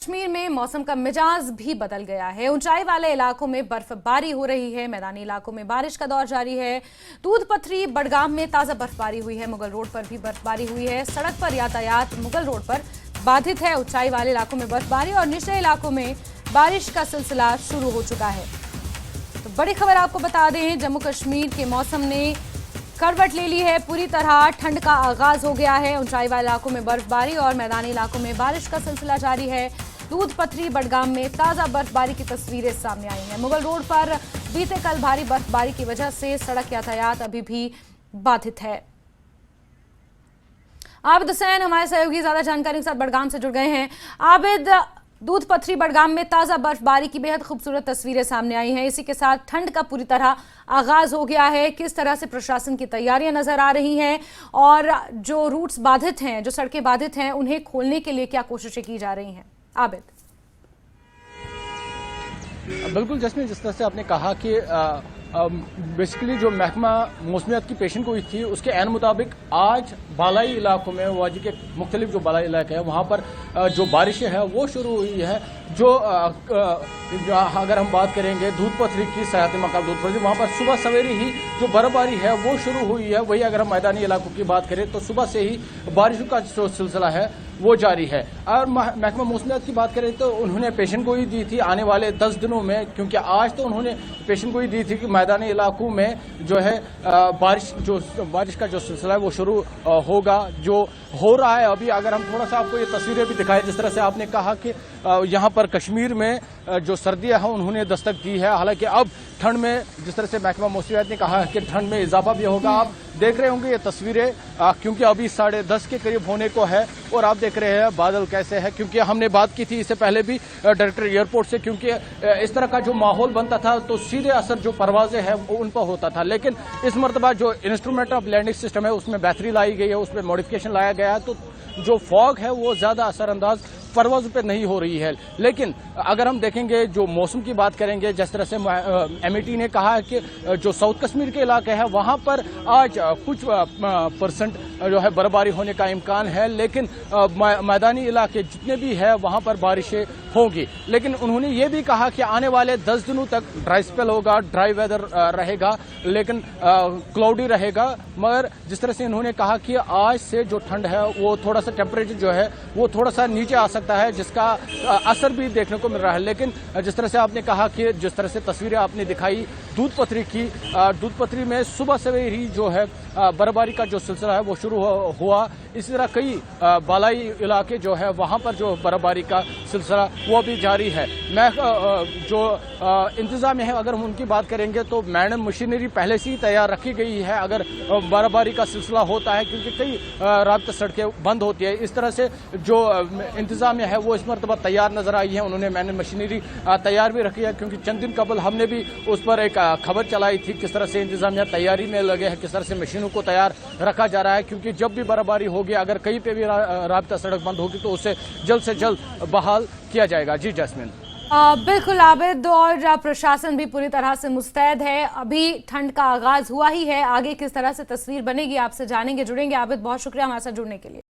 कश्मीर में मौसम का मिजाज भी बदल गया है। ऊंचाई वाले इलाकों में बर्फबारी हो रही है, मैदानी इलाकों में बारिश का दौर जारी है। दूध पथरी बडगाम में ताजा बर्फबारी हुई है, मुगल रोड पर भी बर्फबारी हुई है। सड़क पर यातायात मुगल रोड पर बाधित है। ऊंचाई वाले इलाकों में बर्फबारी और निचले इलाकों में बारिश का सिलसिला शुरू हो चुका है। तो बड़ी खबर आपको बता दें, जम्मू कश्मीर के मौसम ने करवट ले ली है। पूरी तरह ठंड का आगाज हो गया है। ऊंचाई वाले इलाकों में बर्फबारी और मैदानी इलाकों में बारिश का सिलसिला जारी है। दूध पथरी बडगाम में ताजा बर्फबारी की तस्वीरें सामने आई हैं। मुगल रोड पर बीते कल भारी बर्फबारी की वजह से सड़क यातायात अभी भी बाधित है। आबिद हुसैन हमारे सहयोगी ज्यादा जानकारी के साथ बडगाम से जुड़ गए हैं। आबिद, दूध पथरी बडगाम में ताजा बर्फबारी की बेहद खूबसूरत तस्वीरें सामने आई हैं। इसी के साथ ठंड का पूरी तरह आगाज हो गया है। किस तरह से प्रशासन की तैयारियां नजर आ रही हैं और जो रूट्स बाधित हैं, जो सड़कें बाधित हैं, उन्हें खोलने के लिए क्या कोशिशें की जा रही हैं? आबिद, बिल्कुल जैस्मिन, जिस तरह से आपने कहा कि बेसिकली जो महकमा मौसमियात की पेशन गोई थी उसके ऐन मुताबिक आज बालाई इलाकों में, वादी के मुख्तलिफ जो बालाई इलाके हैं वहाँ पर जो बारिशें हैं वो शुरू हुई है। जो अगर हम बात करेंगे दूध पथरी की सयाहती मकाम दूध पथरी, वहाँ पर सुबह सवेरे ही जो बर्फबारी है वो शुरू हुई है। वही अगर हम मैदानी इलाकों की बात करें तो सुबह से ही बारिशों का जो सिलसिला है वो जारी है। और महकमा मौसमियात की बात करें तो उन्होंने पेशन गोई दी थी आने वाले 10 दिनों में, क्योंकि आज तो उन्होंने पेशन गोई दी थी कि मैदानी इलाकों में जो है बारिश का जो सिलसिला है वो शुरू होगा, जो हो रहा है अभी। अगर हम थोड़ा सा आपको ये तस्वीरें भी दिखाएं, जिस तरह से आपने कहा कि यहाँ पर कश्मीर में जो सर्दियाँ हैं उन्होंने दस्तक दी है। हालांकि अब ठंड में, जिस तरह से महकमा मौसमियात ने कहा है कि ठंड में इजाफा भी होगा। आप देख रहे होंगे ये तस्वीरें, क्योंकि अभी 10:30 के करीब होने को है और आप देख रहे हैं बादल कैसे है। क्योंकि हमने बात की थी इससे पहले भी डायरेक्टर एयरपोर्ट से, क्योंकि इस तरह का जो माहौल बनता था तो सीधे असर जो परवाजें हैं उन पर होता था। लेकिन इस मरतबा जो इंस्ट्रूमेंट ऑफ लैंडिंग सिस्टम है उसमें बेहतरी लाई गई है, उसमें मॉडिफिकेशन लाया गया है, तो जो फॉग है वो ज्यादा असरअंदाज परवाज़ों पे नहीं हो रही है। लेकिन अगर हम देखेंगे जो मौसम की बात करेंगे, जिस तरह से एमईटी ने कहा है कि जो साउथ कश्मीर के इलाके हैं वहां पर आज कुछ परसेंट जो है बर्फबारी होने का इम्कान है, लेकिन मैदानी इलाके जितने भी है वहां पर बारिशें होंगी। लेकिन उन्होंने ये भी कहा कि आने वाले 10 दिनों तक ड्राई स्पेल होगा, ड्राई वेदर रहेगा, लेकिन क्लाउडी रहेगा। मगर जिस तरह से इन्होंने कहा कि आज से जो ठंड है वो थोड़ा सा टेम्परेचर जो है वो थोड़ा सा नीचे आ सकता है, जिसका असर भी देखने को मिल रहा है। लेकिन जिस तरह से आपने कहा कि जिस तरह से तस्वीरें आपने दिखाई दूध पथरी की, दूध पथरी में सुबह सवेरे ही जो है बर्फबारी का जो सिलसिला है वो शुरू हुआ। इसी तरह कई बालाई इलाके जो है वहां पर जो बर्फबारी का सिलसिला वो भी जारी है। मैं जो इंतजाम है अगर हम उनकी बात करेंगे तो मैडम मशीनरी पहले से ही तैयार रखी गई है अगर बर्फबारी का सिलसिला होता है, क्योंकि कई रात सड़कें बंद होती है। इस तरह से जो इंतजाम है वो इस मरतबा तैयार नजर आई है। उन्होंने मैंने मशीनरी तैयार भी रखी है, क्योंकि चंद दिन कबल हमने भी उस पर एक खबर चलाई थी किस तरह से इंतजामिया तैयारी में लगे हैं, किस तरह से मशीनों को तैयार रखा जा रहा है। क्योंकि जब भी बर्फबारी होगी, अगर कहीं पे भी राब्ता सड़क बंद होगी तो उसे जल्द से जल्द बहाल किया जाएगा। जी जैस्मिन। बिल्कुल आबिद, और प्रशासन भी पूरी तरह से मुस्तैद है। अभी ठंड का आगाज हुआ ही है, आगे किस तरह से तस्वीर बनेगी आपसे जानेंगे, जुड़ेंगे। आबिद, बहुत शुक्रिया हमारे साथ जुड़ने के लिए।